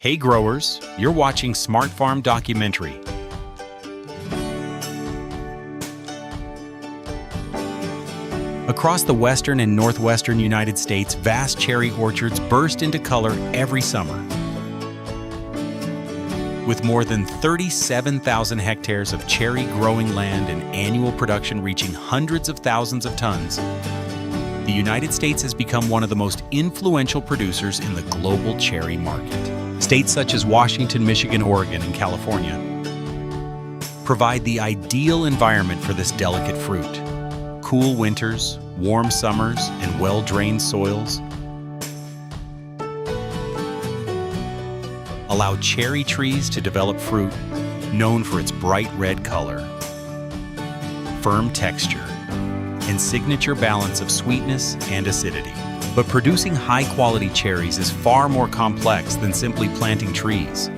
Hey growers, you're watching SmartFarm documentary. Across the western and northwestern United States, vast cherry orchards burst into color every summer. With more than 37,000 hectares of cherry growing land and annual production reaching hundreds of thousands of tons, the United States has become one of the most influential producers in the global cherry market. States such as Washington, Michigan, Oregon, and California provide the ideal environment for this delicate fruit. Cool winters, warm summers, and well-drained soils allow cherry trees to develop fruit known for its bright red color, firm texture, and signature balance of sweetness and acidity. But producing high-quality cherries is far more complex than simply planting trees.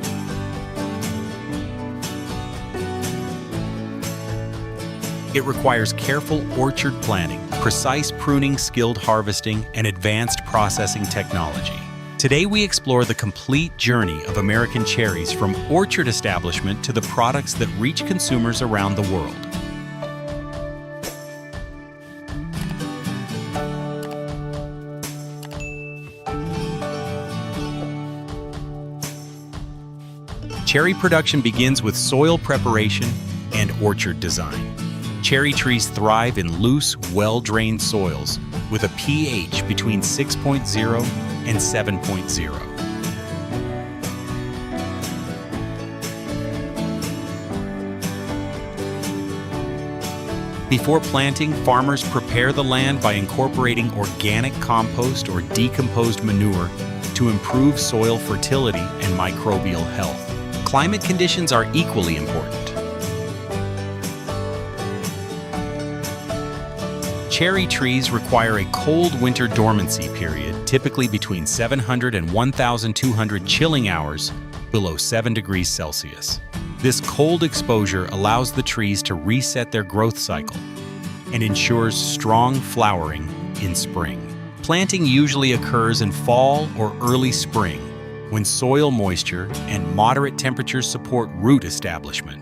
It requires careful orchard planning, precise pruning, skilled harvesting, and advanced processing technology. Today we explore the complete journey of American cherries from orchard establishment to the products that reach consumers around the world. Cherry production begins with soil preparation and orchard design. Cherry trees thrive in loose, well-drained soils with a pH between 6.0 and 7.0. Before planting, farmers prepare the land by incorporating organic compost or decomposed manure to improve soil fertility and microbial health. Climate conditions are equally important. Cherry trees require a cold winter dormancy period, typically between 700 and 1,200 chilling hours below 7 degrees Celsius. This cold exposure allows the trees to reset their growth cycle and ensures strong flowering in spring. Planting usually occurs in fall or early spring, when soil moisture and moderate temperatures support root establishment.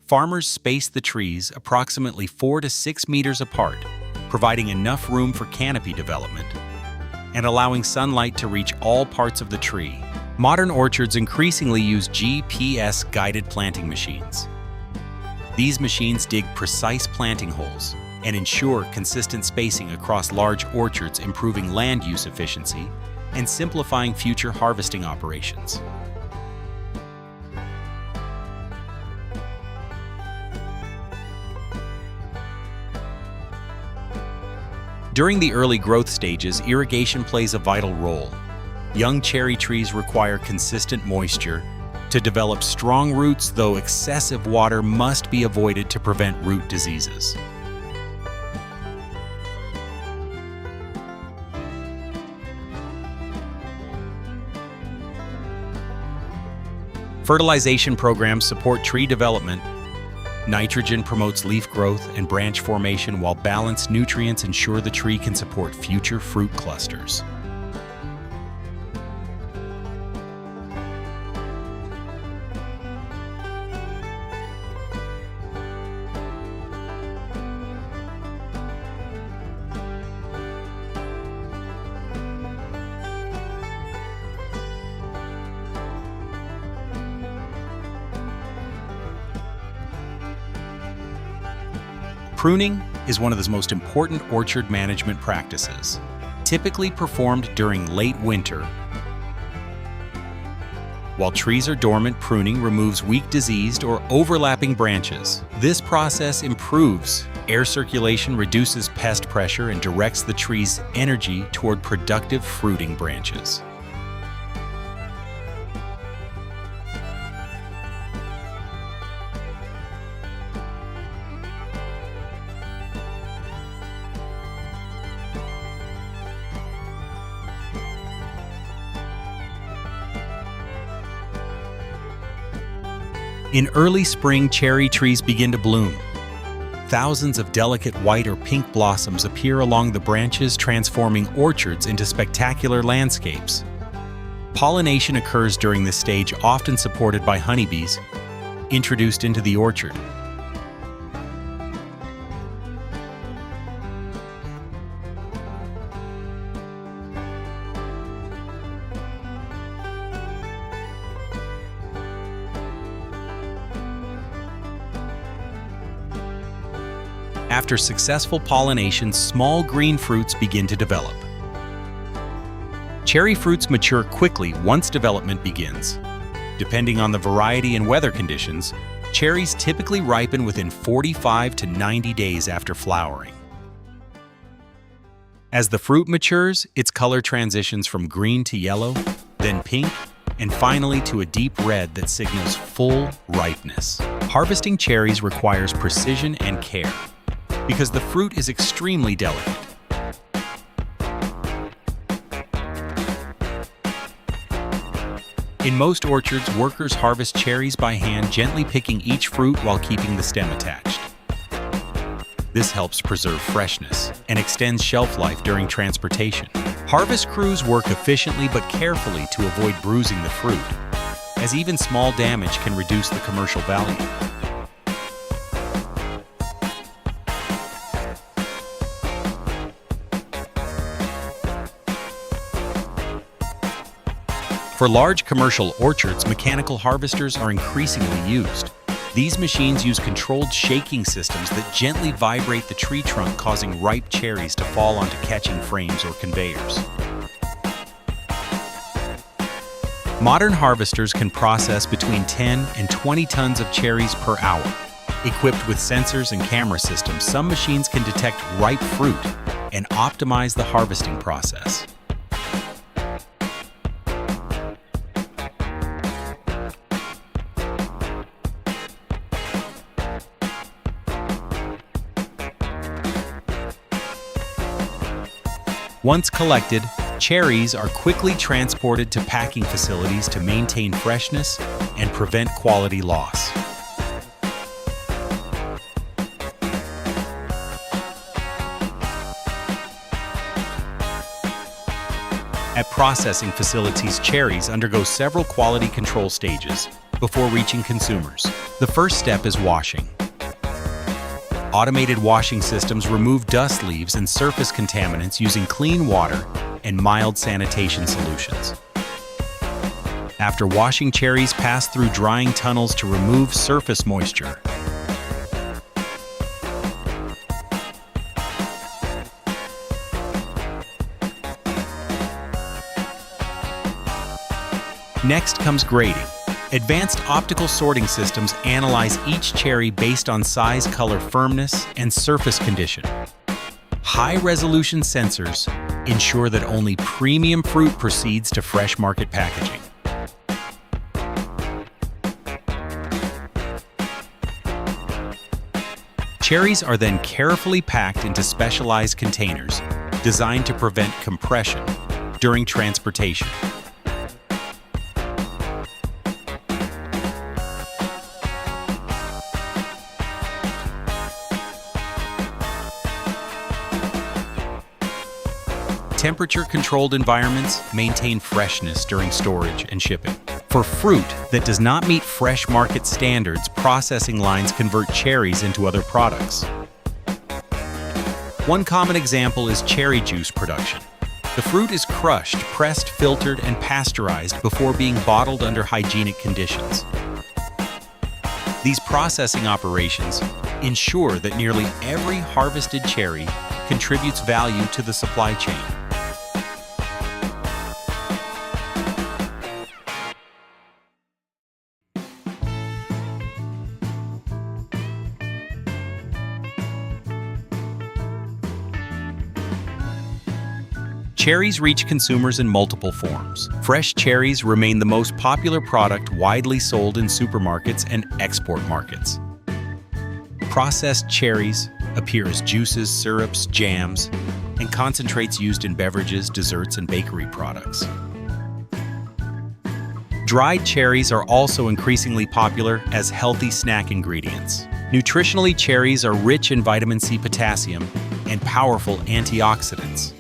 Farmers space the trees approximately 4 to 6 meters apart, providing enough room for canopy development and allowing sunlight to reach all parts of the tree. Modern orchards increasingly use GPS-guided planting machines. These machines dig precise planting holes and ensure consistent spacing across large orchards, improving land use efficiency and simplifying future harvesting operations. During the early growth stages, irrigation plays a vital role. Young cherry trees require consistent moisture to develop strong roots, though excessive water must be avoided to prevent root diseases. Fertilization programs support tree development. Nitrogen promotes leaf growth and branch formation, while balanced nutrients ensure the tree can support future fruit clusters. Pruning is one of the most important orchard management practices, typically performed during late winter. While trees are dormant, pruning removes weak, diseased, or overlapping branches. This process improves air circulation, reduces pest pressure, and directs the tree's energy toward productive fruiting branches. In early spring, cherry trees begin to bloom. Thousands of delicate white or pink blossoms appear along the branches, transforming orchards into spectacular landscapes. Pollination occurs during this stage, often supported by honeybees, introduced into the orchard. After successful pollination, small green fruits begin to develop. Cherry fruits mature quickly once development begins. Depending on the variety and weather conditions, cherries typically ripen within 45 to 90 days after flowering. As the fruit matures, its color transitions from green to yellow, then pink, and finally to a deep red that signals full ripeness. Harvesting cherries requires precision and care, because the fruit is extremely delicate. In most orchards, workers harvest cherries by hand, gently picking each fruit while keeping the stem attached. This helps preserve freshness and extends shelf life during transportation. Harvest crews work efficiently but carefully to avoid bruising the fruit, as even small damage can reduce the commercial value. For large commercial orchards, mechanical harvesters are increasingly used. These machines use controlled shaking systems that gently vibrate the tree trunk, causing ripe cherries to fall onto catching frames or conveyors. Modern harvesters can process between 10 and 20 tons of cherries per hour. Equipped with sensors and camera systems, some machines can detect ripe fruit and optimize the harvesting process. Once collected, cherries are quickly transported to packing facilities to maintain freshness and prevent quality loss. At processing facilities, cherries undergo several quality control stages before reaching consumers. The first step is washing. Automated washing systems remove dust, leaves, and surface contaminants using clean water and mild sanitation solutions. After washing, cherries pass through drying tunnels to remove surface moisture. Next comes grading. Advanced optical sorting systems analyze each cherry based on size, color, firmness, and surface condition. High-resolution sensors ensure that only premium fruit proceeds to fresh market packaging. Cherries are then carefully packed into specialized containers designed to prevent compression during transportation. Temperature-controlled environments maintain freshness during storage and shipping. For fruit that does not meet fresh market standards, processing lines convert cherries into other products. One common example is cherry juice production. The fruit is crushed, pressed, filtered, and pasteurized before being bottled under hygienic conditions. These processing operations ensure that nearly every harvested cherry contributes value to the supply chain. Cherries reach consumers in multiple forms. Fresh cherries remain the most popular product, widely sold in supermarkets and export markets. Processed cherries appear as juices, syrups, jams, and concentrates used in beverages, desserts, and bakery products. Dried cherries are also increasingly popular as healthy snack ingredients. Nutritionally, cherries are rich in vitamin C, potassium, and powerful antioxidants.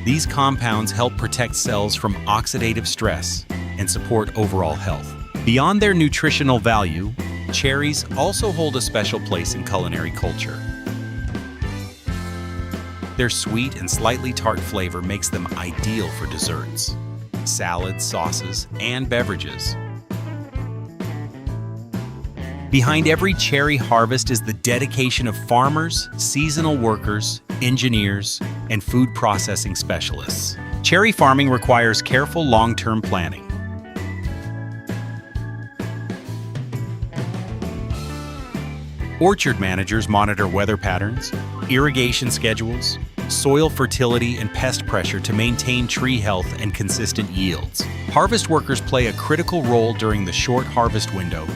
These compounds help protect cells from oxidative stress and support overall health. Beyond their nutritional value, cherries also hold a special place in culinary culture. Their sweet and slightly tart flavor makes them ideal for desserts, salads, sauces, and beverages. Behind every cherry harvest is the dedication of farmers, seasonal workers, engineers, and food processing specialists. Cherry farming requires careful long-term planning. Orchard managers monitor weather patterns, irrigation schedules, soil fertility, and pest pressure to maintain tree health and consistent yields. Harvest workers play a critical role during the short harvest window,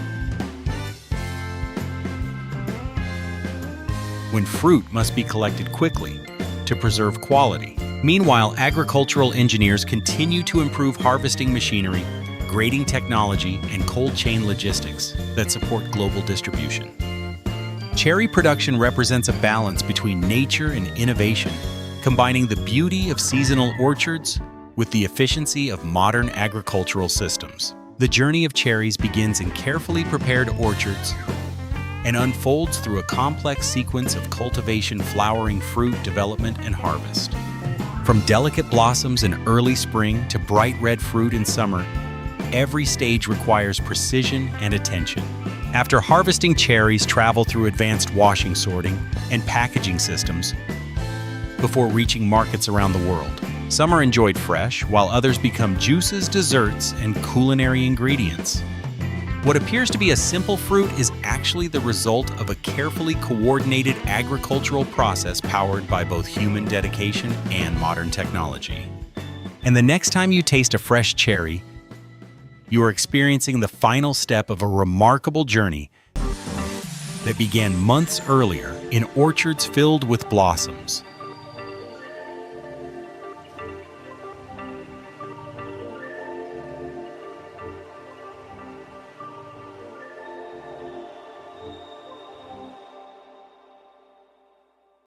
when fruit must be collected quickly to preserve quality. Meanwhile, agricultural engineers continue to improve harvesting machinery, grading technology, and cold chain logistics that support global distribution. Cherry production represents a balance between nature and innovation, combining the beauty of seasonal orchards with the efficiency of modern agricultural systems. The journey of cherries begins in carefully prepared orchards and unfolds through a complex sequence of cultivation, flowering, fruit development, and harvest. From delicate blossoms in early spring to bright red fruit in summer, every stage requires precision and attention. After harvesting, cherries travel through advanced washing, sorting, and packaging systems before reaching markets around the world. Some are enjoyed fresh, while others become juices, desserts, and culinary ingredients. What appears to be a simple fruit is actually the result of a carefully coordinated agricultural process powered by both human dedication and modern technology. And the next time you taste a fresh cherry, you are experiencing the final step of a remarkable journey that began months earlier in orchards filled with blossoms.